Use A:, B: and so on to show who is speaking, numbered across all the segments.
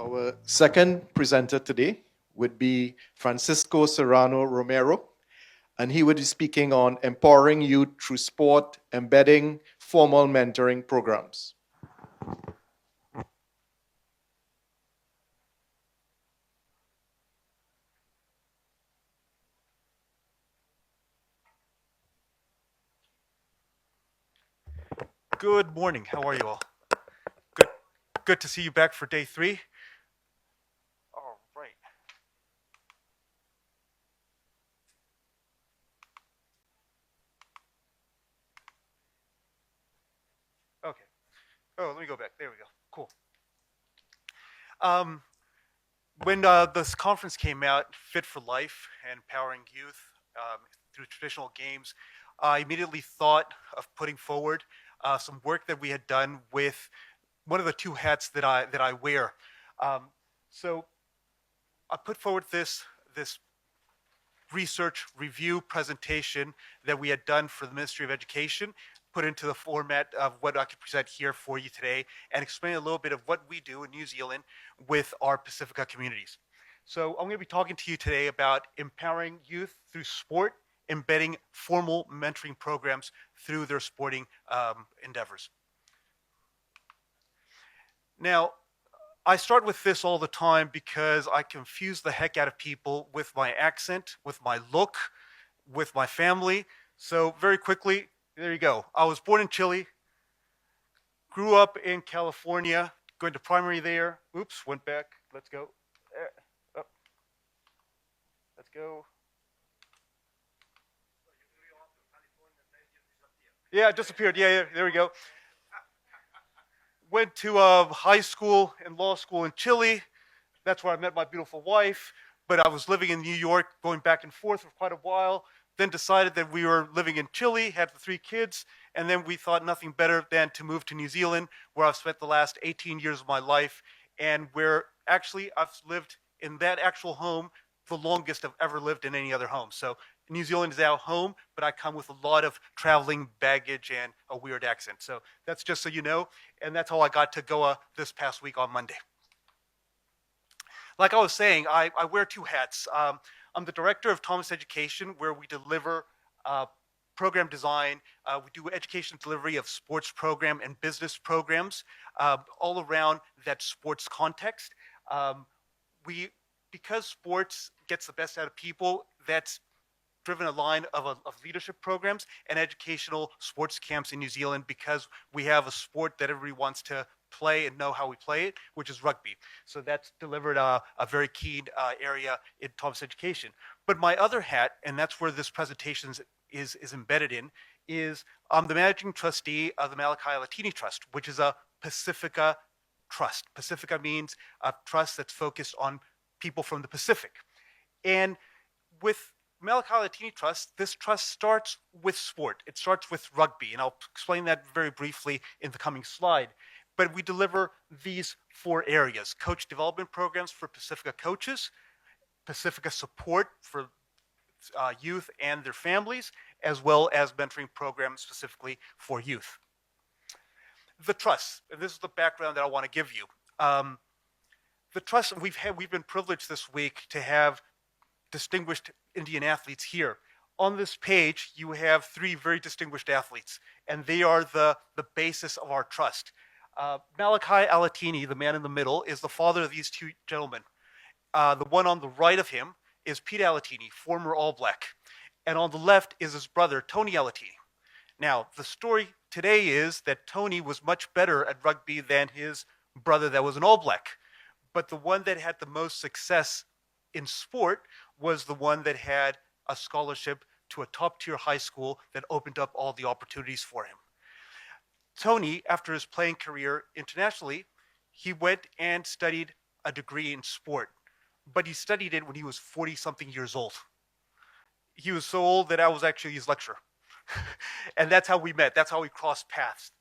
A: Our second presenter today would be Francisco Serrano Romero, and he would be speaking on empowering youth through sport, embedding formal mentoring programs.
B: Good morning. How are you all? Good. Good to see you back for day 3. All right. Okay. Oh, let me go back. There we go. Cool. Um, when this conference came out, Fit for Life and Empowering Youth through traditional games, I immediately thought of putting forward some work that we had done with one of the 2 hats that I wear. So I put forward this research review presentation that we had done for the Ministry of Education, put into the format of what I could present here for you today, and explain a little bit of what we do in New Zealand with our Pasifika communities. So I'm going to be talking to you today about empowering youth through sport, embedding formal mentoring programs through their sporting endeavors. Now, I start with this all the time because I confuse the heck out of people with my accent, with my look, with my family. So very quickly, there you go. I was born in Chile, grew up in California, going to primary there. Oops, went back. Let's go. Up. Let's go. Yeah, it disappeared. Yeah, there we go. Went to high school and law school in Chile. That's where I met my beautiful wife. But I was living in New York, going back and forth for quite a while. Then decided that we were living in Chile, had the 3 kids, and then we thought nothing better than to move to New Zealand, where I've spent the last 18 years of my life, and where actually I've lived in that actual home the longest I've ever lived in any other home. So New Zealand is our home, but I come with a lot of traveling baggage and a weird accent. So that's just so you know, and that's how I got to Goa this past week on Monday. Like I was saying, I wear 2 hats. I'm the director of Thomas Education, where we deliver program design. We do education delivery of sports program and business programs all around that sports context. Because sports gets the best out of people, that's driven a line of leadership programs and educational sports camps in New Zealand, because we have a sport that everybody wants to play and know how we play it, which is rugby. So that's delivered a very key area in Thomas Education. But my other hat, and that's where this presentation is embedded in, is I'm the managing trustee of the Malakai Alatini Trust, which is a Pasifika trust. Pasifika means a trust that's focused on people from the Pacific. And with Malakai Alatini Trust, this trust starts with sport. It starts with rugby, and I'll explain that very briefly in the coming slide. But we deliver these 4 areas: coach development programs for Pasifika coaches, Pasifika support for youth and their families, as well as mentoring programs specifically for youth. The trust, and this is the background that I want to give you. The trust, we've been privileged this week to have distinguished Indian athletes here. On this page, you have 3 very distinguished athletes, and they are the basis of our trust. Malakai Alatini, the man in the middle, is the father of these 2 gentlemen. The one on the right of him is Pete Alatini, former All Black. And on the left is his brother, Tony Alatini. Now, the story today is that Tony was much better at rugby than his brother that was an All Black. But the one that had the most success in sport was the one that had a scholarship to a top-tier high school that opened up all the opportunities for him. Tony, after his playing career internationally, he went and studied a degree in sport, but he studied it when he was 40-something years old. He was so old that I was actually his lecturer. And that's how we met. That's how we crossed paths.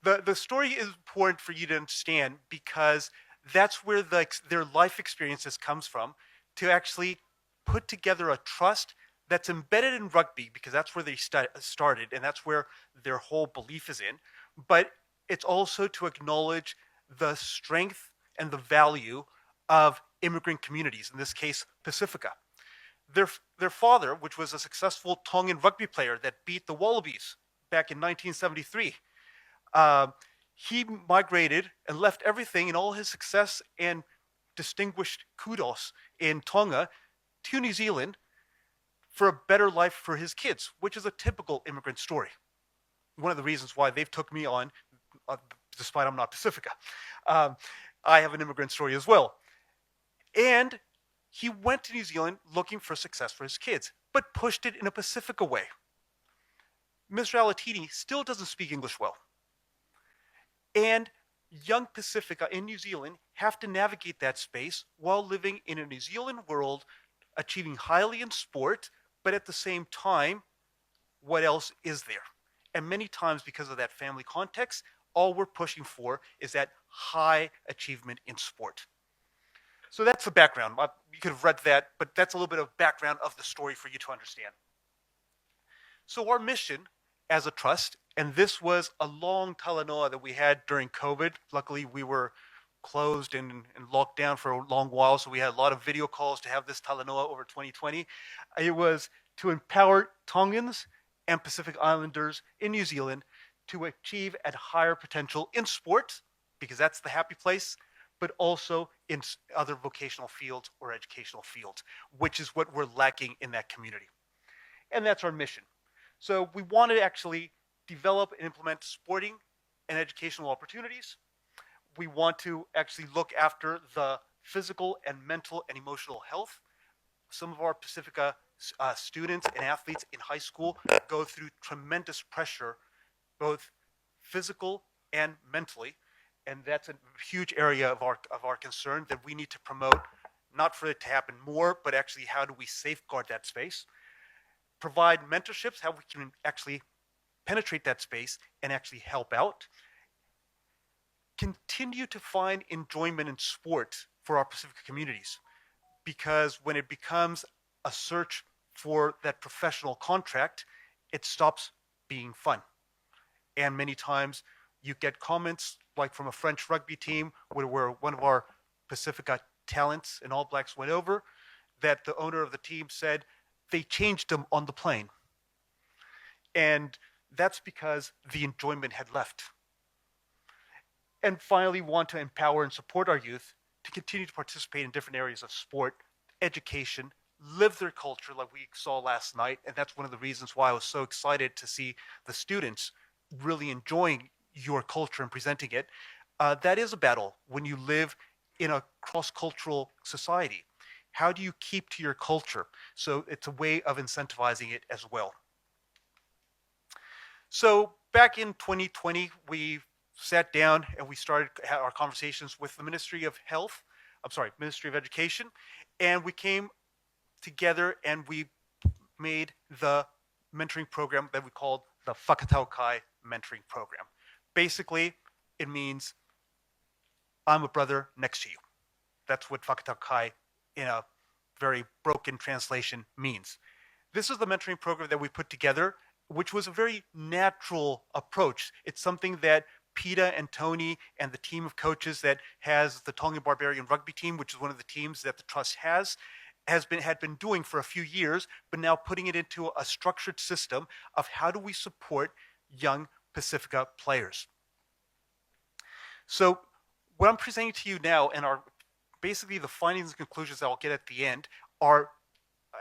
B: The story is important for you to understand, because that's where their life experiences comes from, to actually put together a trust that's embedded in rugby, because that's where they started, and that's where their whole belief is in. But it's also to acknowledge the strength and the value of immigrant communities, in this case, Pasifika. Their father, which was a successful Tongan rugby player that beat the Wallabies back in 1973, uh, he migrated and left everything and all his success and distinguished kudos in Tonga to New Zealand for a better life for his kids, which is a typical immigrant story. One of the reasons why they've took me on, despite I'm not Pacifica. I have an immigrant story as well. And he went to New Zealand looking for success for his kids, but pushed it in a Pacifica way. Mr. Alatini still doesn't speak English well. And young Pacifica in New Zealand have to navigate that space while living in a New Zealand world, achieving highly in sport, but at the same time, what else is there? And many times, because of that family context, all we're pushing for is that high achievement in sport. So that's the background. You could have read that, but that's a little bit of background of the story for you to understand. So our mission as a trust, and this was a long talanoa that we had during COVID. Luckily, we were closed and locked down for a long while, so we had a lot of video calls to have this talanoa over 2020. It was to empower Tongans and Pacific Islanders in New Zealand to achieve at higher potential in sport, because that's the happy place, but also in other vocational fields or educational fields, which is what we're lacking in that community. And that's our mission. So we want to actually develop and implement sporting and educational opportunities. We want to actually look after the physical and mental and emotional health. Some of our Pacifica students and athletes in high school go through tremendous pressure, both physical and mentally, and that's a huge area of our concern that we need to promote, not for it to happen more, but actually how do we safeguard that space, provide mentorships, how we can actually penetrate that space and actually help out, continue to find enjoyment in sport for our Pacific communities, because when it becomes a search for that professional contract, it stops being fun. And many times you get comments like from a French rugby team where one of our Pacifica talents and All Blacks went over, that the owner of the team said they changed them on the plane. And that's because the enjoyment had left. And finally, want to empower and support our youth to continue to participate in different areas of sport, education, live their culture like we saw last night. And that's one of the reasons why I was so excited to see the students really enjoying your culture and presenting it. That is a battle when you live in a cross-cultural society. How do you keep to your culture? So it's a way of incentivizing it as well. So back in 2020, we sat down and we started our conversations with the Ministry of Education, and we came together and we made the mentoring program that we called the Whakataukai mentoring program. Basically, it means I'm a brother next to you. That's what Whakataukai in a very broken translation means. This is the mentoring program that we put together, which was a very natural approach. It's something that PETA and Tony and the team of coaches that has the Tongan Barbarian rugby team, which is one of the teams that the trust had been doing for a few years, but now putting it into a structured system of how do we support young Pacifica players. So what I'm presenting to you now and are basically the findings and conclusions that I'll get at the end are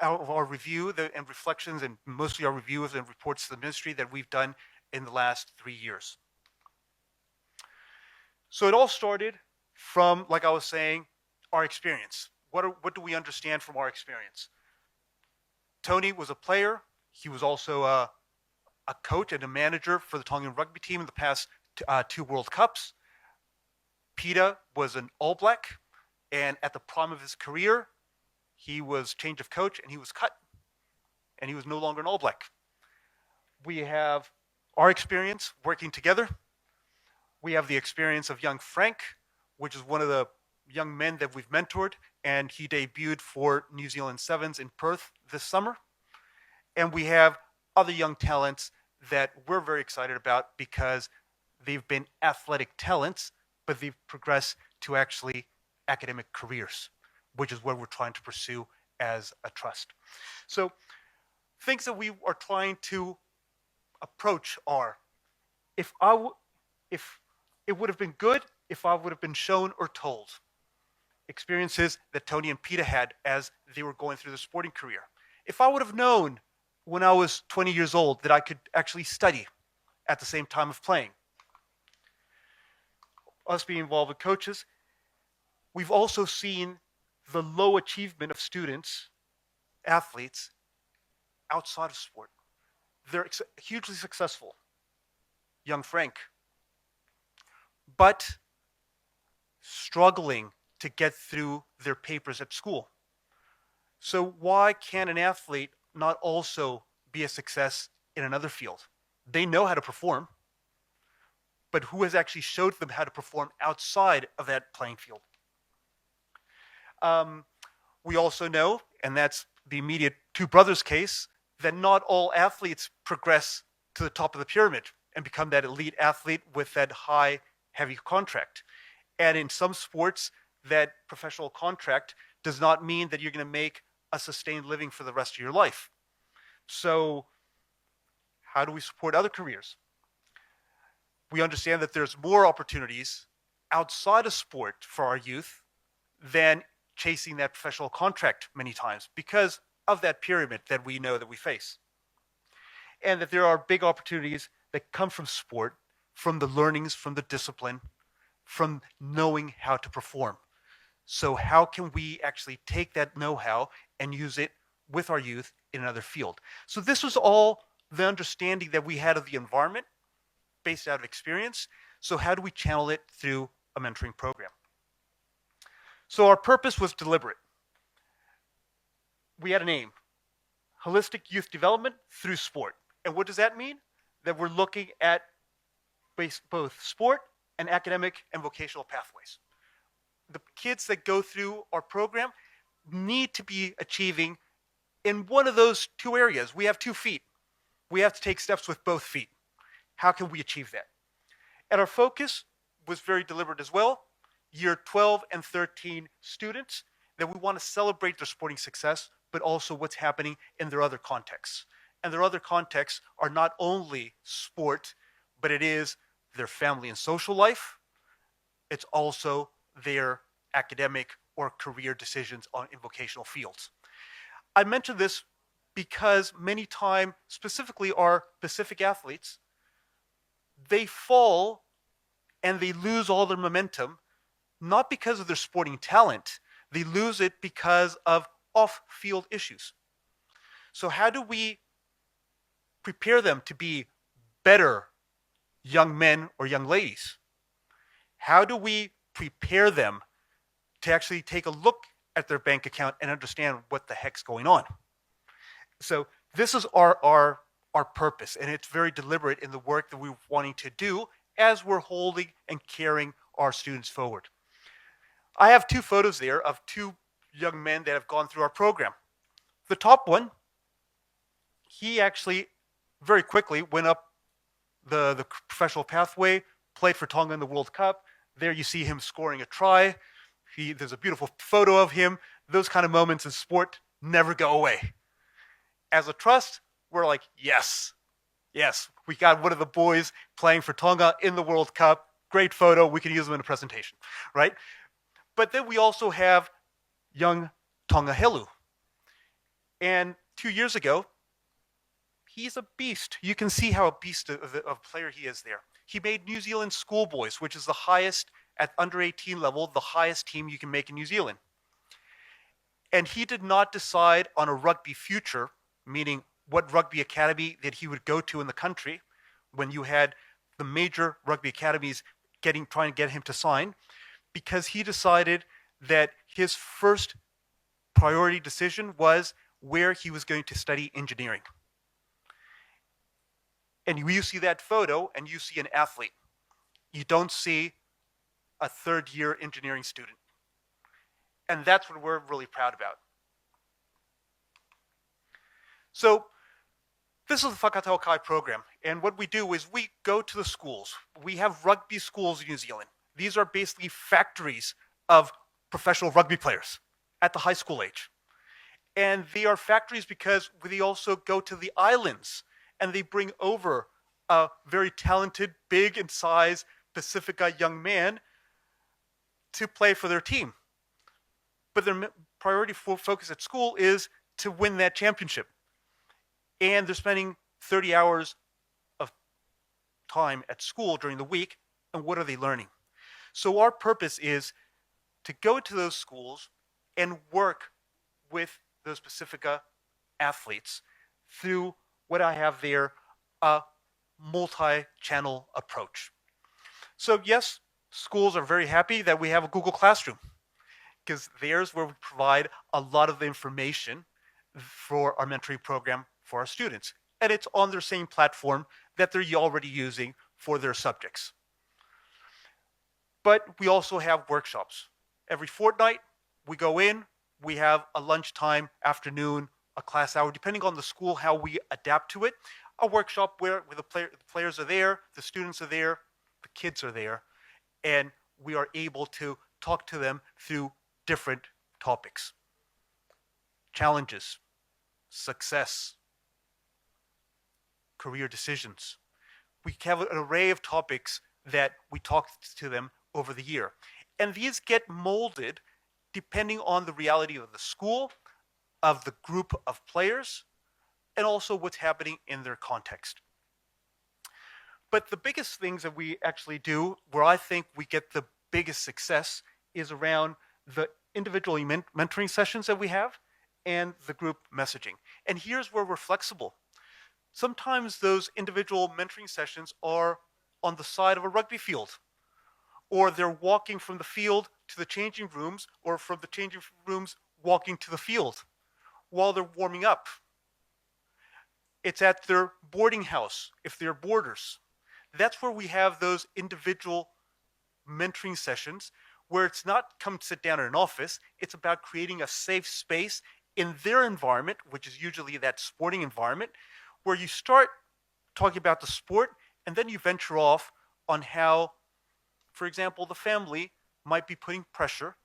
B: out of our review and reflections, and mostly our reviews and reports to the ministry that we've done in the last 3 years. So it all started from, like I was saying, our experience. What do we understand from our experience? Tony was a player. He was also a coach and a manager for the Tongan rugby team in the past 2 World Cups. PETA was an All Black, and at the prime of his career, he was change of coach and he was cut, and he was no longer an All Black. We have our experience working together. We have the experience of young Frank, which is one of the young men that we've mentored, and he debuted for New Zealand Sevens in Perth this summer. And we have other young talents that we're very excited about because they've been athletic talents, but they've progressed to actually academic careers, which is what we're trying to pursue as a trust. So things that we are trying to approach are, if it would have been good if I would have been shown or told experiences that Tony and Peter had as they were going through their sporting career. If I would have known when I was 20 years old that I could actually study at the same time of playing. Us being involved with coaches, we've also seen the low achievement of students, athletes, outside of sport. They're hugely successful, young Frank, but struggling to get through their papers at school. So why can an athlete not also be a success in another field? They know how to perform, but who has actually showed them how to perform outside of that playing field? We also know, and that's the immediate two brothers case, that not all athletes progress to the top of the pyramid and become that elite athlete with that high, heavy contract. And in some sports, that professional contract does not mean that you're going to make a sustained living for the rest of your life. So how do we support other careers? We understand that there's more opportunities outside of sport for our youth than chasing that professional contract many times because of that pyramid that we know that we face. And that there are big opportunities that come from sport, from the learnings, from the discipline, from knowing how to perform. So how can we actually take that know-how and use it with our youth in another field? So this was all the understanding that we had of the environment based out of experience. So how do we channel it through a mentoring program? So our purpose was deliberate. We had an aim: holistic youth development through sport. And what does that mean? That we're looking at both sport and academic and vocational pathways. The kids that go through our program need to be achieving in one of those two areas. We have 2 feet. We have to take steps with both feet. How can we achieve that? And our focus was very deliberate as well. Year 12 and 13 students, that we want to celebrate their sporting success, but also what's happening in their other contexts. And their other contexts are not only sport, but it is their family and social life. It's also their academic or career decisions in vocational fields. I mention this because many times, specifically our Pacific athletes, they fall and they lose all their momentum, not because of their sporting talent. They lose it because of off-field issues. So how do we prepare them to be better young men or young ladies? How do we prepare them to actually take a look at their bank account and understand what the heck's going on? So this is our purpose, and it's very deliberate in the work that we're wanting to do as we're holding and carrying our students forward. I have 2 photos there of 2 young men that have gone through our program. The top one, he actually very quickly went up the professional pathway, played for Tonga in the World Cup. There you see him scoring a try. There's a beautiful photo of him. Those kind of moments in sport never go away. As a trust, we're like, yes, we got one of the boys playing for Tonga in the World Cup. Great photo. We can use them in a presentation, right? But then we also have young Tonga Helu. And 2 years ago, he's a beast. You can see how a beast of a player he is there. He made New Zealand schoolboys, which is the highest at under 18 level, the highest team you can make in New Zealand. And he did not decide on a rugby future, meaning what rugby academy that he would go to in the country, when you had the major rugby academies trying to get him to sign, because he decided that his first priority decision was where he was going to study engineering. And you see that photo and you see an athlete. You don't see a 3rd-year engineering student. And that's what we're really proud about. So this is the Whakatau Kai program. And what we do is we go to the schools. We have rugby schools in New Zealand. These are basically factories of professional rugby players at the high school age. And they are factories because they also go to the islands and they bring over a very talented, big in size Pasifika young man to play for their team. But their priority focus at school is to win that championship. And they're spending 30 hours of time at school during the week. And what are they learning? So our purpose is to go to those schools and work with those Pasifika athletes through what I have there, a multi-channel approach. So yes, schools are very happy that we have a Google Classroom because there's where we provide a lot of the information for our mentoring program for our students. And it's on their same platform that they're already using for their subjects. But we also have workshops. Every fortnight, we go in, we have a lunchtime, afternoon, a class hour, depending on the school, how we adapt to it. A workshop where the players are there, the students are there, the kids are there, and we are able to talk to them through different topics. Challenges, success, career decisions. We have an array of topics that we talk to them over the year. And these get molded depending on the reality of the school, of the group of players, and also what's happening in their context. But the biggest things that we actually do, where I think we get the biggest success, is around the individual mentoring sessions that we have and the group messaging. And here's where we're flexible. Sometimes those individual mentoring sessions are on the side of a rugby field, or they're walking from the field to the changing rooms, or from the changing rooms walking to the field while they're warming up. It's at their boarding house if they're boarders. That's where we have those individual mentoring sessions where it's not come sit down in an office. It's about creating a safe space in their environment, which is usually that sporting environment, where you start talking about the sport and then you venture off on how, for example, the family might be putting pressure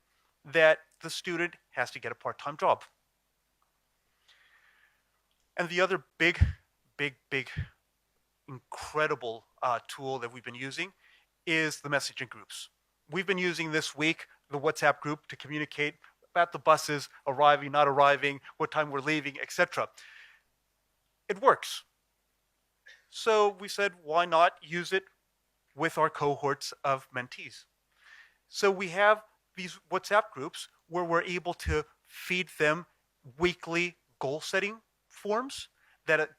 B: that the student has to get a part-time job. And the other big, incredible tool that we've been using is the messaging groups. We've been using this week the WhatsApp group to communicate about the buses arriving, not arriving, what time we're leaving, etc. It works. So we said, why not use it with our cohorts of mentees? So we have these WhatsApp groups where we're able to feed them weekly goal setting forms that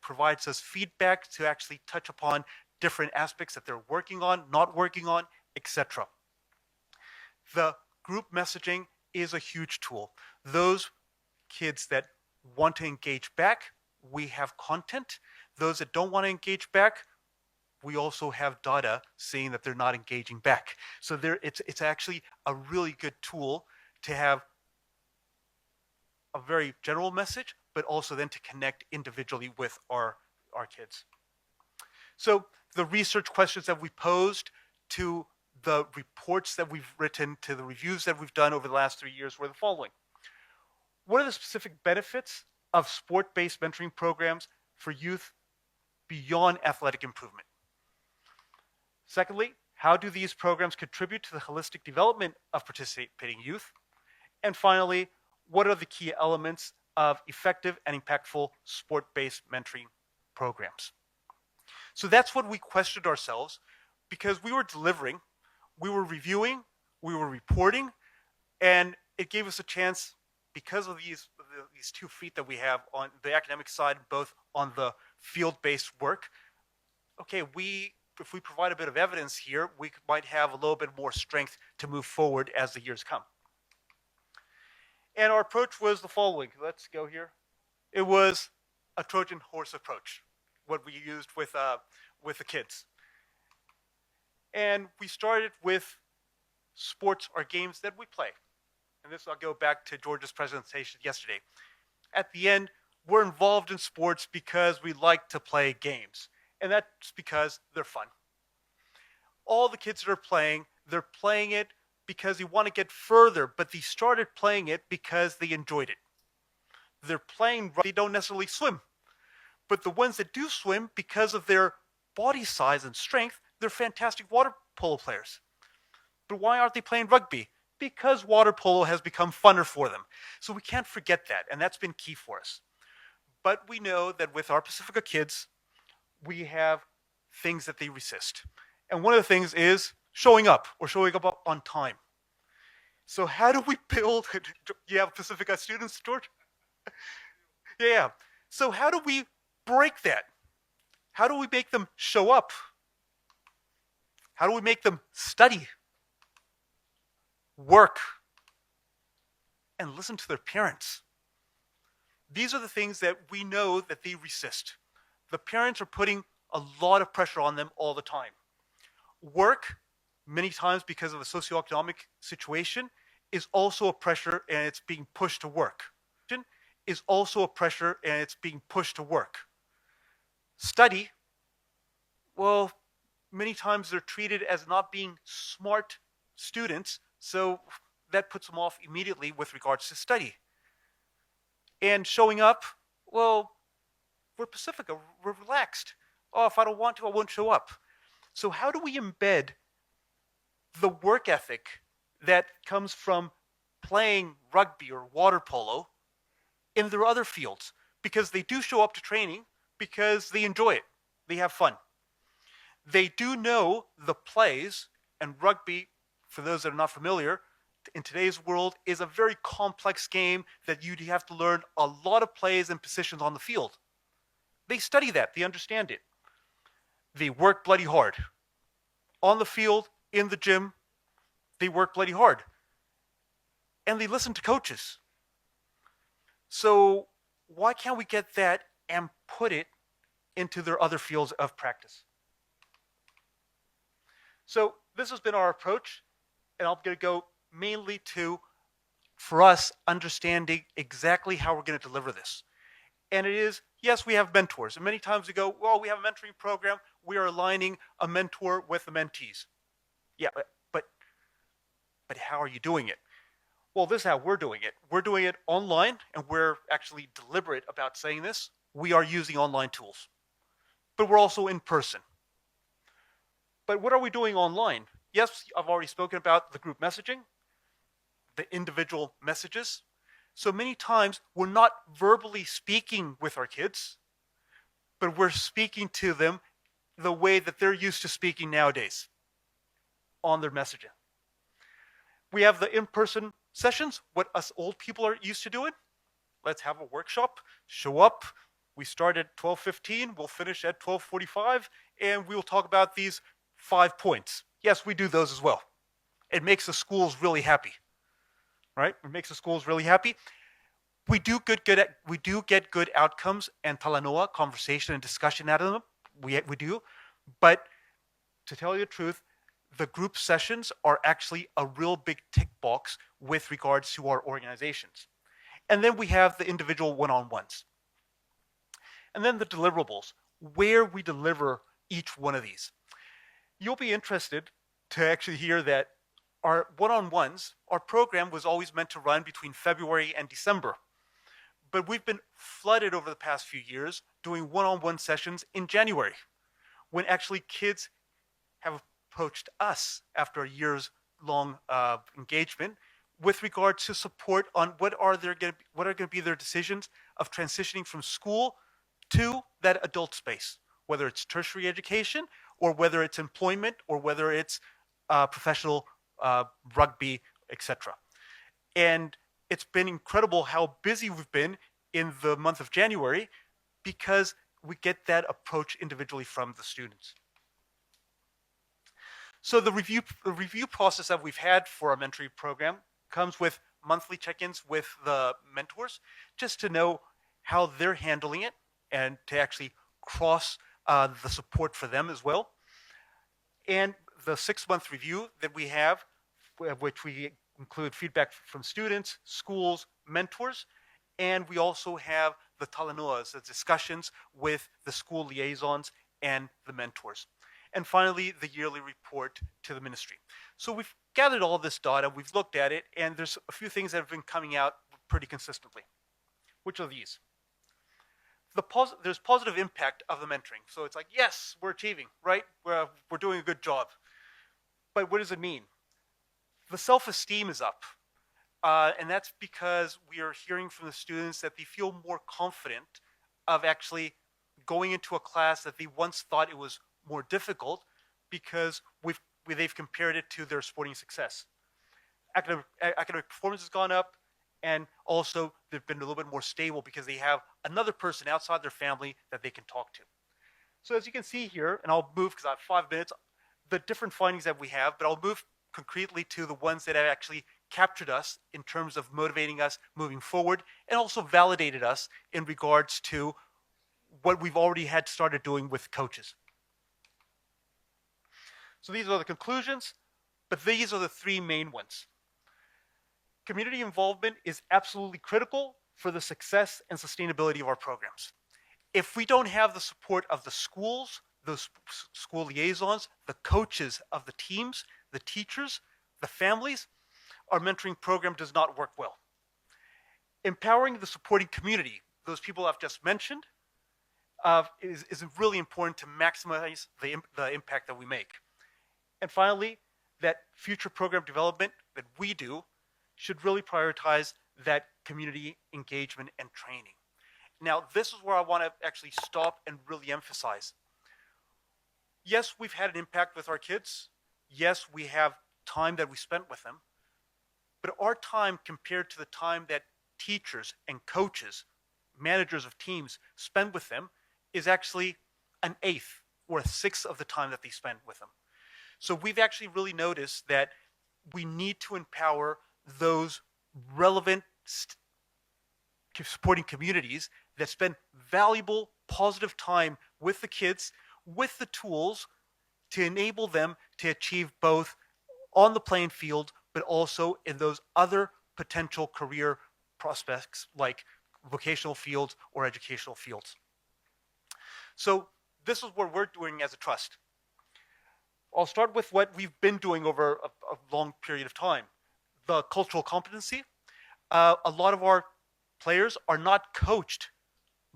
B: provides us feedback to actually touch upon different aspects that they're working on, not working on, etc. The group messaging is a huge tool. Those kids that want to engage back, we have content. Those that don't want to engage back, we also have data saying that they're not engaging back. So it's actually a really good tool to have a very general message, but also then to connect individually with our kids. So the research questions that we posed to the reports that we've written, to the reviews that we've done over the last 3 years were the following. What are the specific benefits of sport-based mentoring programs for youth beyond athletic improvement? Secondly, how do these programs contribute to the holistic development of participating youth? And finally, what are the key elements of effective and impactful sport-based mentoring programs? So that's what we questioned ourselves, because we were delivering, we were reviewing, we were reporting, and it gave us a chance, because of these 2 feet that we have on the academic side, both on the field-based work. Okay, if we provide a bit of evidence here, we might have a little bit more strength to move forward as the years come. And our approach was the following. Let's go here. It was a Trojan horse approach, what we used with the kids. And we started with sports or games that we play. And this, I'll go back to George's presentation yesterday. At the end, we're involved in sports because we like to play games. And that's because they're fun. All the kids that are playing, they're playing it because they want to get further, but they started playing it because they enjoyed it. They're playing, they don't necessarily swim. But the ones that do swim, because of their body size and strength, they're fantastic water polo players. But why aren't they playing rugby? Because water polo has become funner for them. So we can't forget that, and that's been key for us. But we know that with our Pasifika kids, we have things that they resist. And one of the things is showing up, or showing up on time. So how do we build, you have Pasifika students, George? Yeah. So how do we break that? How do we make them show up? How do we make them study, work, and listen to their parents? These are the things that we know that they resist. The parents are putting a lot of pressure on them all the time. Work, many times because of the socioeconomic situation, is also a pressure, and it's being pushed to work. Is also a pressure, and it's being pushed to work. Study, well, many times they're treated as not being smart students, so that puts them off immediately with regards to study. And showing up, well, we're Pasifika, we're relaxed. Oh, if I don't want to, I won't show up. So how do we embed the work ethic that comes from playing rugby or water polo in their other fields? Because they do show up to training because they enjoy it. They have fun. They do know the plays, and rugby, for those that are not familiar, in today's world is a very complex game that you have to learn a lot of plays and positions on the field. They study that. They understand it. They work bloody hard. On the field, in the gym, they work bloody hard. And they listen to coaches. So why can't we get that and put it into their other fields of practice? So this has been our approach, and I'm going to go mainly to, for us, understanding exactly how we're going to deliver this. And it is, yes, we have mentors. And many times we go, well, we have a mentoring program. We are aligning a mentor with the mentees. Yeah, but how are you doing it? Well, this is how we're doing it. We're doing it online, and we're actually deliberate about saying this. We are using online tools, but we're also in person. But what are we doing online? Yes, I've already spoken about the group messaging, the individual messages. So many times we're not verbally speaking with our kids, but we're speaking to them the way that they're used to speaking nowadays on their messaging. We have the in-person sessions, what us old people are used to doing. Let's have a workshop, show up. We start at 12:15, we'll finish at 12:45, and we will talk about these 5 points. Yes, we do those as well. It makes the schools really happy, right? It makes the schools really happy. We do get good outcomes and talanoa, conversation and discussion out of them. We do, but to tell you the truth, the group sessions are actually a real big tick box with regards to our organizations. And then we have the individual one-on-ones. And then the deliverables, where we deliver each one of these. You'll be interested to actually hear that our one-on-ones, our program was always meant to run between February and December. But we've been flooded over the past few years doing one-on-one sessions in January, when actually kids have approached us after a year's long engagement with regard to support on what are going to be their decisions of transitioning from school to that adult space, whether it's tertiary education or whether it's employment or whether it's professional rugby, etc. And it's been incredible how busy we've been in the month of January because we get that approach individually from the students. So the review process that we've had for our mentoring program comes with monthly check-ins with the mentors, just to know how they're handling it and to actually cross the support for them as well. And the 6-month review that we have, which we include feedback from students, schools, mentors, and we also have the talanoas, the discussions with the school liaisons and the mentors. and finally, the yearly report to the ministry. So we've gathered all this data, we've looked at it, and there's a few things that have been coming out pretty consistently. Which are these? There's positive impact of the mentoring. So it's like, yes, we're achieving, right? We're doing a good job. But what does it mean? The self-esteem is up. And that's because we are hearing from the students that they feel more confident of actually going into a class that they once thought it was more difficult because they've compared it to their sporting success. Academic performance has gone up, and also they've been a little bit more stable because they have another person outside their family that they can talk to. So as you can see here, and I'll move because I have 5 minutes, the different findings that we have, but I'll move concretely to the ones that have actually captured us in terms of motivating us moving forward and also validated us in regards to what we've already had started doing with coaches. So these are the conclusions, but these are the 3 main ones. Community involvement is absolutely critical for the success and sustainability of our programs. If we don't have the support of the schools, those school liaisons, the coaches of the teams, the teachers, the families, our mentoring program does not work well. Empowering the supporting community, those people I've just mentioned, is really important to maximize the impact that we make. And finally, that future program development that we do should really prioritize that community engagement and training. Now, this is where I want to actually stop and really emphasize. Yes, we've had an impact with our kids. Yes, we have time that we spent with them. But our time compared to the time that teachers and coaches, managers of teams spend with them is actually an eighth or a sixth of the time that they spend with them. So we've actually really noticed that we need to empower those relevant supporting communities that spend valuable, positive time with the kids, with the tools to enable them to achieve both on the playing field, but also in those other potential career prospects like vocational fields or educational fields. So this is what we're doing as a trust. I'll start with what we've been doing over a long period of time. The cultural competency. A lot of our players are not coached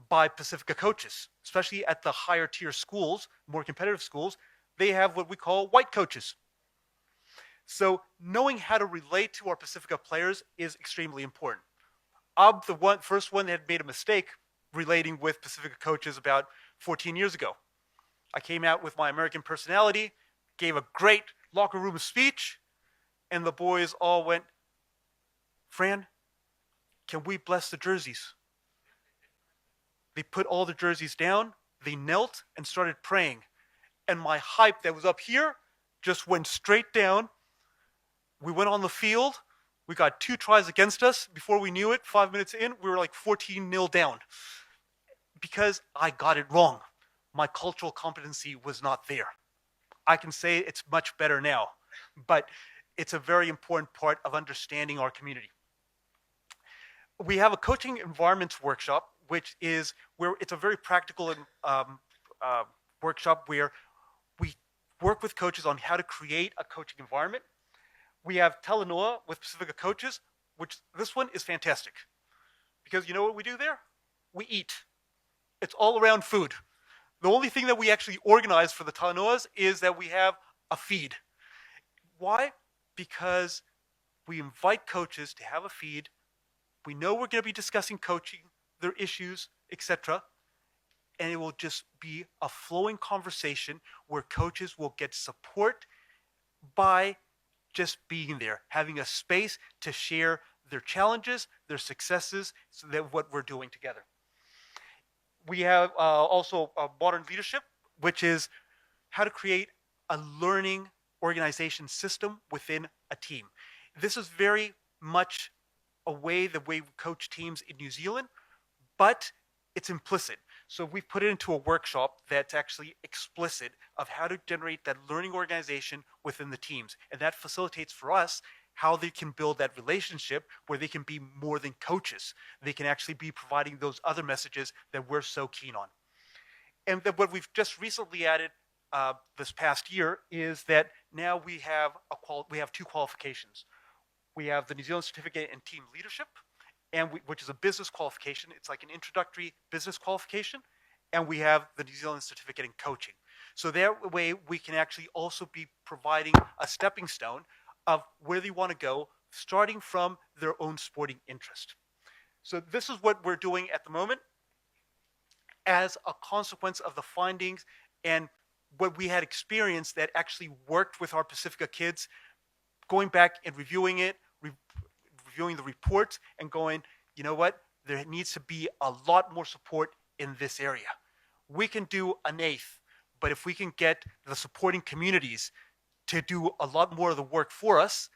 B: by Pasifika coaches, especially at the higher tier schools, more competitive schools. They have what we call white coaches. So knowing how to relate to our Pasifika players is extremely important. I'm the first one that had made a mistake relating with Pasifika coaches about 14 years ago. I came out with my American personality, gave a great locker room speech, and the boys all went, "Fran, can we bless the jerseys?" They put all the jerseys down, they knelt and started praying. And my hype that was up here just went straight down. We went on the field. We got 2 tries against us. Before we knew it, 5 minutes in, we were like 14-0 down. Because I got it wrong. My cultural competency was not there. I can say it's much better now, but it's a very important part of understanding our community. We have a coaching environments workshop, which is where it's a very practical workshop where we work with coaches on how to create a coaching environment. We have Talanoa with Pasifika coaches, which this one is fantastic. Because you know what we do there? We eat. It's all around food. The only thing that we actually organize for the Talanoas is that we have a feed. Why? Because we invite coaches to have a feed. We know we're going to be discussing coaching, their issues, etc. And it will just be a flowing conversation where coaches will get support by just being there, having a space to share their challenges, their successes, so that what we're doing together. We have also modern leadership, which is how to create a learning organization system within a team. This is very much the way we coach teams in New Zealand, but it's implicit. So we've put it into a workshop that's actually explicit of how to generate that learning organization within the teams. And that facilitates for us how they can build that relationship where they can be more than coaches. They can actually be providing those other messages that we're so keen on. And then what we've just recently added this past year is that now we have two qualifications. We have the New Zealand Certificate in Team Leadership, which is a business qualification. It's like an introductory business qualification. And we have the New Zealand Certificate in Coaching. So that way we can actually also be providing a stepping stone of where they want to go, starting from their own sporting interest. So this is what we're doing at the moment as a consequence of the findings and what we had experienced that actually worked with our Pasifika kids, going back and reviewing it, reviewing the reports and going, you know what, there needs to be a lot more support in this area. We can do an eighth, but if we can get the supporting communities to do a lot more of the work for us,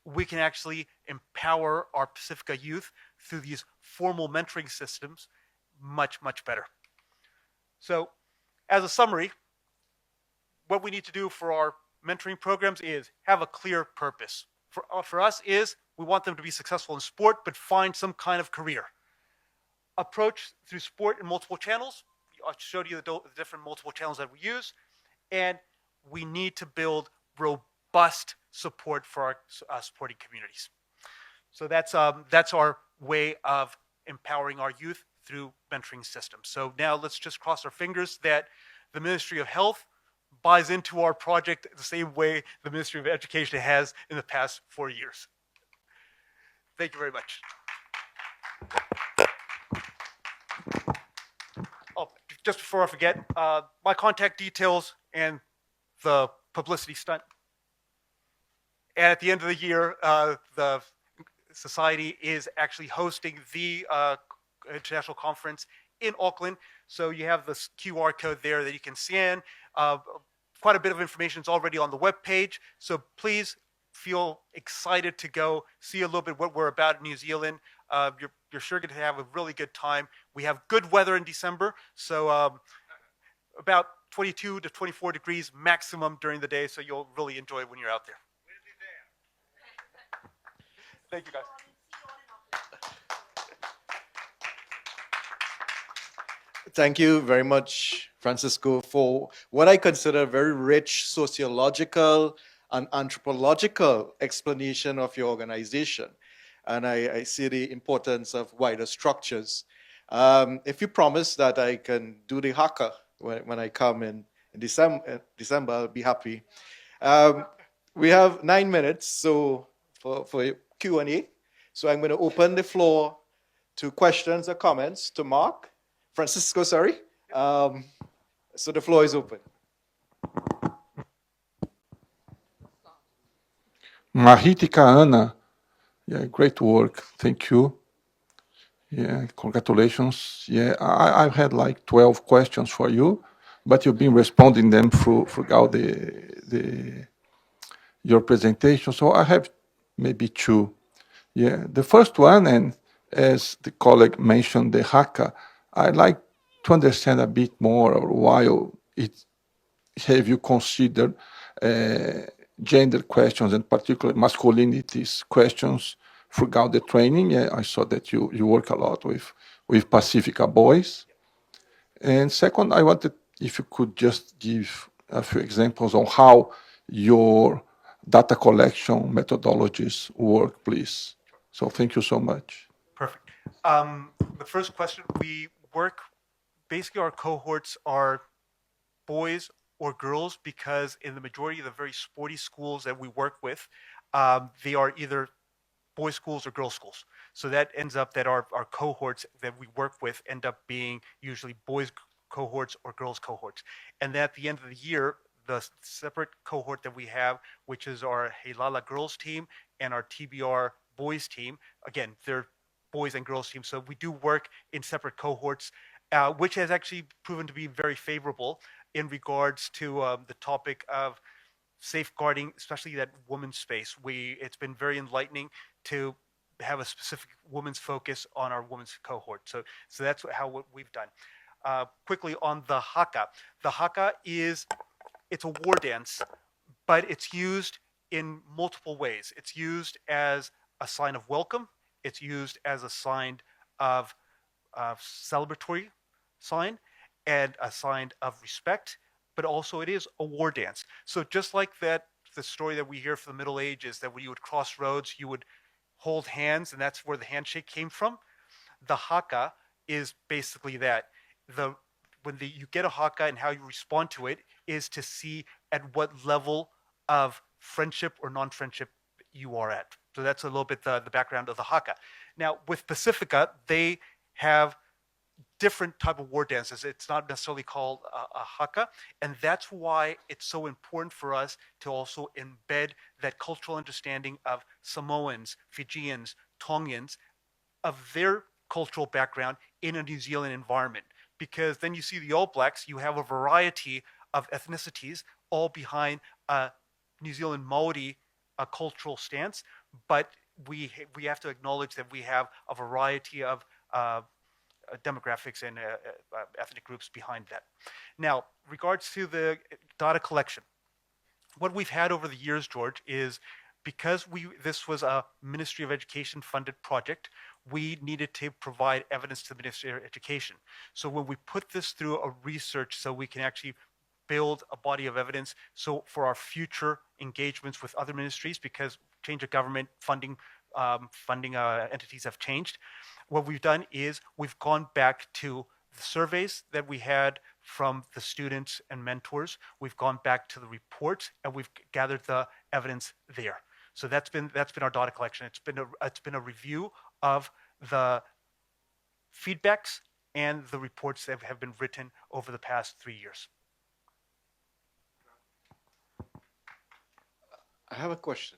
B: we can actually empower our Pasifika youth through these formal mentoring systems much, much better. So as a summary, what we need to do for our mentoring programs is have a clear purpose. For us is we want them to be successful in sport, but find some kind of career. Approach through sport in multiple channels. I showed you the different multiple channels that we use. And we need to build robust support for our supporting communities. So that's our way of empowering our youth through mentoring systems. So now let's just cross our fingers that the Ministry of Health buys into our project the same way the Ministry of Education has in the past 4 years. Thank you very much. Oh, just before I forget, my contact details and the publicity stunt. And at the end of the year, the Society is actually hosting the international conference in Auckland. So you have this QR code there that you can scan. Quite a bit of information is already on the webpage. So please feel excited to go see a little bit what we're about in New Zealand. You're sure going to have a really good time. We have good weather in December. So about 22 to 24 degrees maximum during the day. So you'll really enjoy it when you're out there. Thank you, guys.
A: Thank you very much, Francisco, for what I consider a very rich sociological and anthropological explanation of your organization. And I see the importance of wider structures. If you promise that I can do the haka when I come in December, I'll be happy. We have 9 minutes so for Q&A. So I'm going to open the floor to questions or comments to Mark. Francisco, sorry. So the floor is open.
C: Mahitika Ana, yeah, great work. Thank you. Yeah, congratulations. Yeah, I've had like 12 questions for you, but you've been responding them throughout your presentation. So I have maybe two. Yeah, the first one, and as the colleague mentioned, the haka, I'd like to understand a bit more or why have you considered gender questions and particularly masculinities questions throughout the training. Yeah, I saw that you work a lot with Pasifika boys. And second, I wanted if you could just give a few examples on how your data collection methodologies work, please. So thank you so much.
B: Perfect. The first question, we work, basically our cohorts are boys or girls because in the majority of the very sporty schools that we work with, they are either boys schools or girls schools. So that ends up that our cohorts that we work with end up being usually boys cohorts or girls cohorts. And then at the end of the year, the separate cohort that we have, which is our Heilala girls team and our TBR boys team, again, they're boys and girls teams. So we do work in separate cohorts, which has actually proven to be very favorable in regards to the topic of safeguarding, especially that women's space. It's been very enlightening to have a specific women's focus on our women's cohort. So that's what we've done. Quickly on the haka. The haka it's a war dance, but it's used in multiple ways. It's used as a sign of welcome. It's used as a sign of celebratory sign and a sign of respect. but also it is a war dance. So just like that, the story that we hear from the Middle Ages, that when you would cross roads, you would hold hands, and that's where the handshake came from. The haka is basically that. The you get a haka and how you respond to it is to see at what level of friendship or non-friendship you are at. So that's a little bit the background of the haka. Now with Pasifika, they have different type of war dances. It's not necessarily called a haka, and that's why it's so important for us to also embed that cultural understanding of Samoans, Fijians, Tongans, of their cultural background in a New Zealand environment. Because then you see the All Blacks, you have a variety of ethnicities all behind a New Zealand Maori cultural stance, but we have to acknowledge that we have a variety of demographics and ethnic groups behind that. Now, regards to the data collection, what we've had over the years, George, is because this was a Ministry of Education funded project, we needed to provide evidence to the Ministry of Education. So when we put this through a research so we can actually build a body of evidence so for our future engagements with other ministries, because change of government funding entities have changed, what we've done is we've gone back to the surveys that we had from the students and mentors. We've gone back to the reports and we've gathered the evidence there. So that's been our data collection. It's been a review of the feedbacks and the reports that have been written over the past 3 years.
A: I have a question.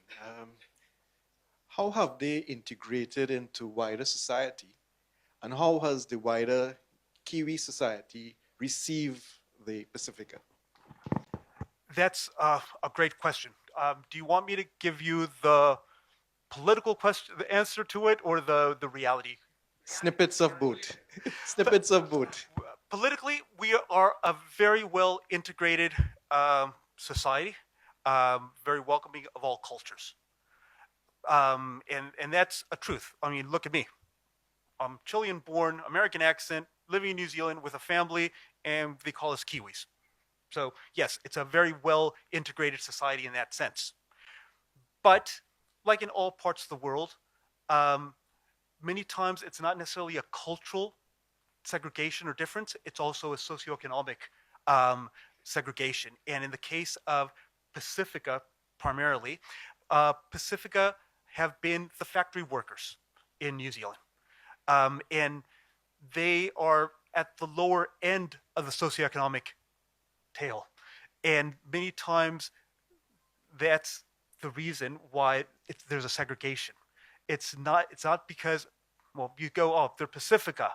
A: How have they integrated into wider society, and how has the wider Kiwi society received the Pasifika?
B: That's a great question. Do you want me to give you the political question, the answer to it, or the reality?
A: Snippets of both. Snippets of both.
B: Politically, we are a very well integrated society, very welcoming of all cultures. And that's a truth. I mean, look at me. I'm Chilean born, American accent, living in New Zealand with a family, and they call us Kiwis. So yes, it's a very well integrated society in that sense. But like in all parts of the world, many times it's not necessarily a cultural segregation or difference, it's also a socioeconomic segregation. And in the case of Pasifika, primarily, Pasifika have been the factory workers in New Zealand. And they are at the lower end of the socioeconomic tail. And many times that's the reason why there's a segregation. It's not because, well, you go, oh, they're Pasifika.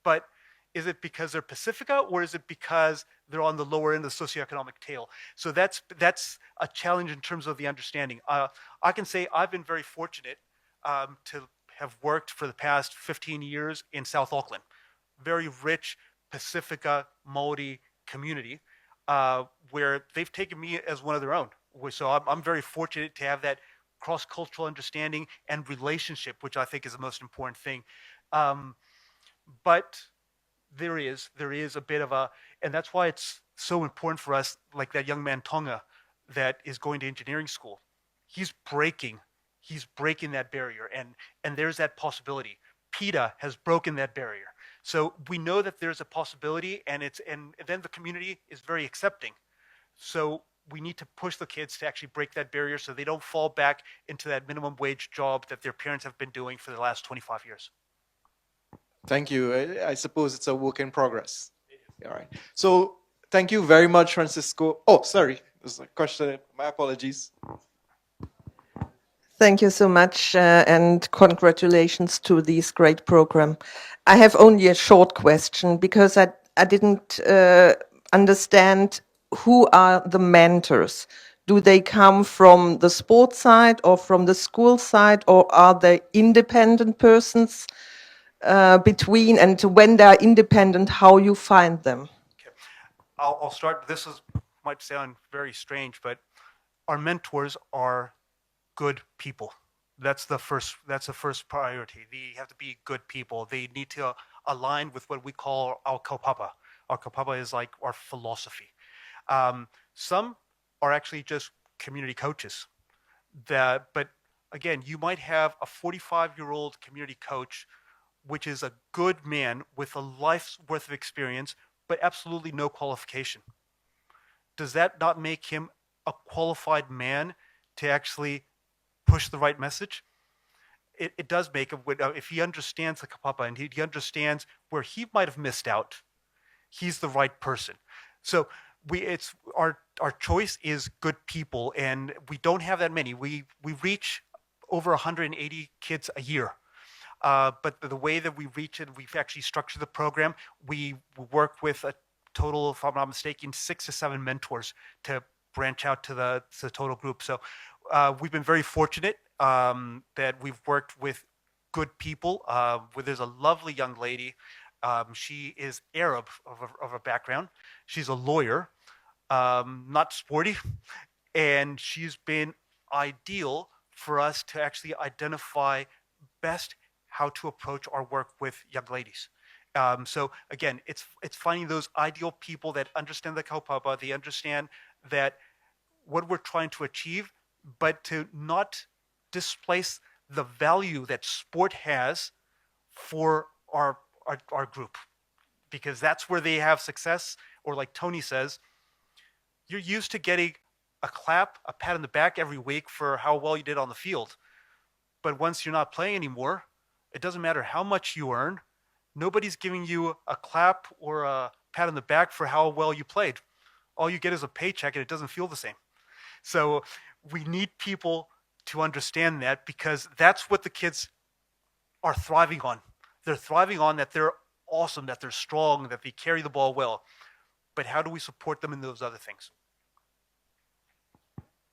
B: But is it because they're Pasifika, or is it because they're on the lower end of the socioeconomic tail? So that's a challenge in terms of the understanding. I can say I've been very fortunate to have worked for the past 15 years in South Auckland. Very rich Pasifika Maori community where they've taken me as one of their own. So I'm very fortunate to have that cross-cultural understanding and relationship, which I think is the most important thing. But there is a bit of a, and that's why it's so important for us, like that young man Tonga that is going to engineering school. He's breaking that barrier, and there's that possibility. PETA has broken that barrier. So we know that there's a possibility, and then the community is very accepting. So we need to push the kids to actually break that barrier so they don't fall back into that minimum wage job that their parents have been doing for the last 25 years.
A: Thank you. I suppose it's a work in progress. All right. So thank you very much, Francisco. Oh, sorry. There's a question. My apologies.
D: Thank you so much, and congratulations to this great program. I have only a short question because I didn't understand who are the mentors. Do they come from the sports side or from the school side, or are they independent persons between? And when they are independent, how you find them?
B: Okay. I'll start. This might sound very strange, but our mentors are good people. That's the first priority. They have to be good people. They need to align with what we call our kaupapa. Our kaupapa is like our philosophy. Some are actually just community coaches. But again, you might have a 45-year-old community coach, which is a good man with a life's worth of experience, but absolutely no qualification. Does that not make him a qualified man to actually push the right message? It does make him, if he understands the kapapa and he understands where he might have missed out, he's the right person. So it's our choice is good people, and we don't have that many. We reach over 180 kids a year. But the way that we reach it, we've actually structured the program. We work with a total, if I'm not mistaken, 6 to 7 mentors to branch out to the total group. So we've been very fortunate that we've worked with good people. Where there's a lovely young lady. She is Arab of a background. She's a lawyer, not sporty, and she's been ideal for us to actually identify best how to approach our work with young ladies. So again, it's finding those ideal people that understand the kaupapa, they understand that what we're trying to achieve, but to not displace the value that sport has for our group, because that's where they have success. Or like Tony says, you're used to getting a clap, a pat on the back every week for how well you did on the field. But once you're not playing anymore, it doesn't matter how much you earn. Nobody's giving you a clap or a pat on the back for how well you played. All you get is a paycheck, and it doesn't feel the same. So we need people to understand that, because that's what the kids are thriving on. They're thriving on that they're awesome, that they're strong, that they carry the ball well. But how do we support them in those other things?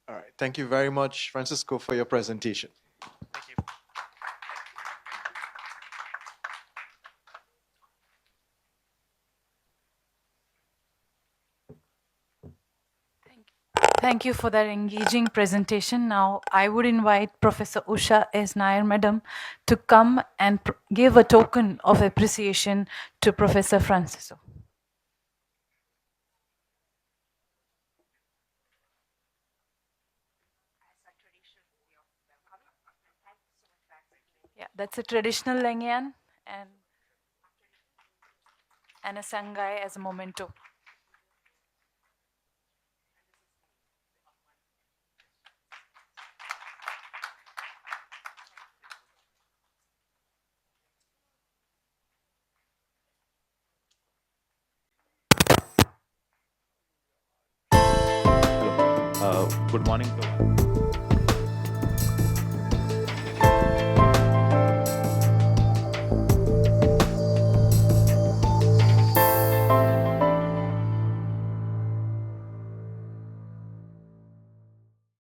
A: All right. Thank you very much, Francisco, for your presentation.
B: Thank you.
E: Thank you for that engaging presentation. Now, I would invite Professor Usha S. Nair, Madam, to come and give a token of appreciation to Professor Francisco. Yeah, that's a traditional Lengyan and a Sangai as a memento.
F: Good morning to all.